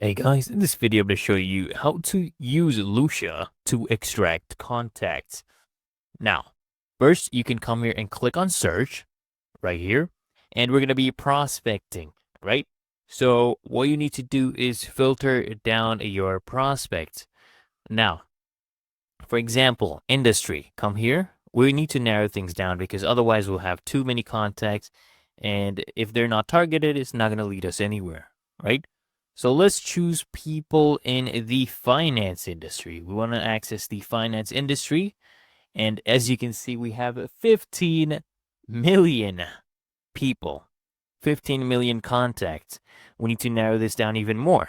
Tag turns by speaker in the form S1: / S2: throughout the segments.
S1: Hey guys, in this video I'm going to show you how to use Lusha to extract contacts. Now, first you can come here and click on search right here, and we're going to be prospecting, right? So what you need to do is filter down your prospects. Now, for example, industry, come here. We need to narrow things down because otherwise we'll have too many contacts, and if they're not targeted, it's not going to lead us anywhere, right? So let's choose people in the finance industry. We want to access the finance industry. And as you can see, we have 15 million people, 15 million contacts. We need to narrow this down even more.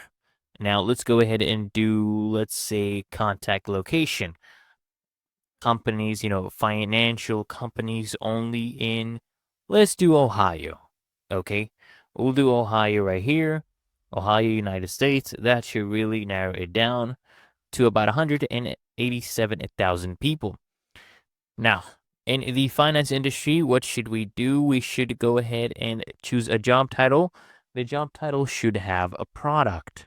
S1: Now let's go ahead and do, let's say, contact location. Companies, financial companies only in, let's do Ohio. Okay. We'll do Ohio right here. Ohio, United States. That should really narrow it down to about 187,000 people. Now, in the finance industry, what should we do? We should go ahead and choose a job title. The job title should have a product,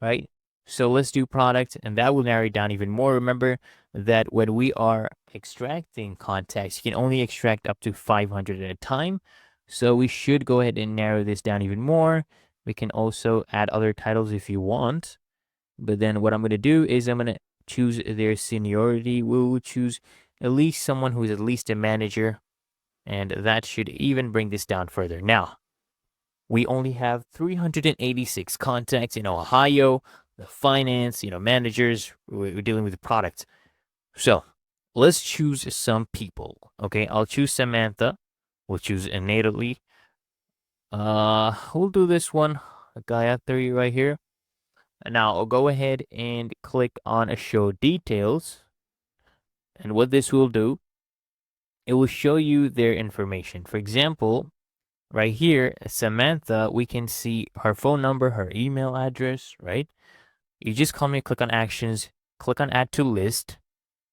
S1: right? So let's do product, and that will narrow it down even more. Remember that when we are extracting contacts, you can only extract up to 500 at a time. So we should go ahead and narrow this down even more. We can also add other titles if you want. But then what I'm going to do is I'm going to choose their seniority. We'll choose at least someone who is at least a manager. And that should even bring this down further. Now, we only have 386 contacts in Ohio, the finance, managers. We're dealing with the product. So let's choose some people. Okay, I'll choose Samantha. We'll choose Natalie. We'll do this one. Gayatri right here. And now I'll go ahead and click on show details. And what this will do, it will show you their information. For example, right here, Samantha, we can see her phone number, her email address, right? You just come here, click on actions, click on add to list,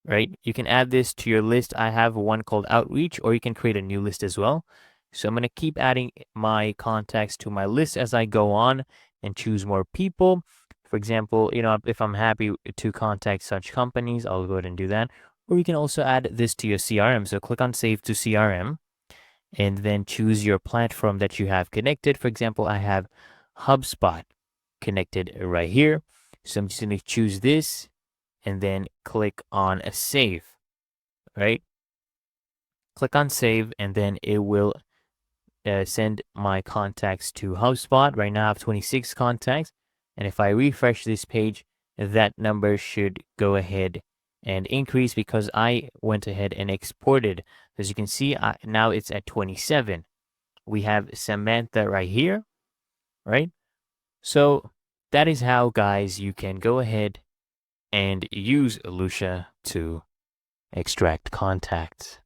S1: right? You can add this to your list. I have one called outreach, or you can create a new list as well. So I'm going to keep adding my contacts to my list as I go on and choose more people. For example, if I'm happy to contact such companies, I'll go ahead and do that. Or you can also add this to your CRM. So click on save to CRM and then choose your platform that you have connected. For example, I have HubSpot connected right here. So I'm just going to choose this and then click on a save, right? Click on save and then it will send my contacts to HubSpot. Right now I have 26 contacts. And if I refresh this page, that number should go ahead and increase because I went ahead and exported. As you can see, now it's at 27. We have Samantha right here, right? So that is how, guys, you can go ahead and use Lusha to extract contacts.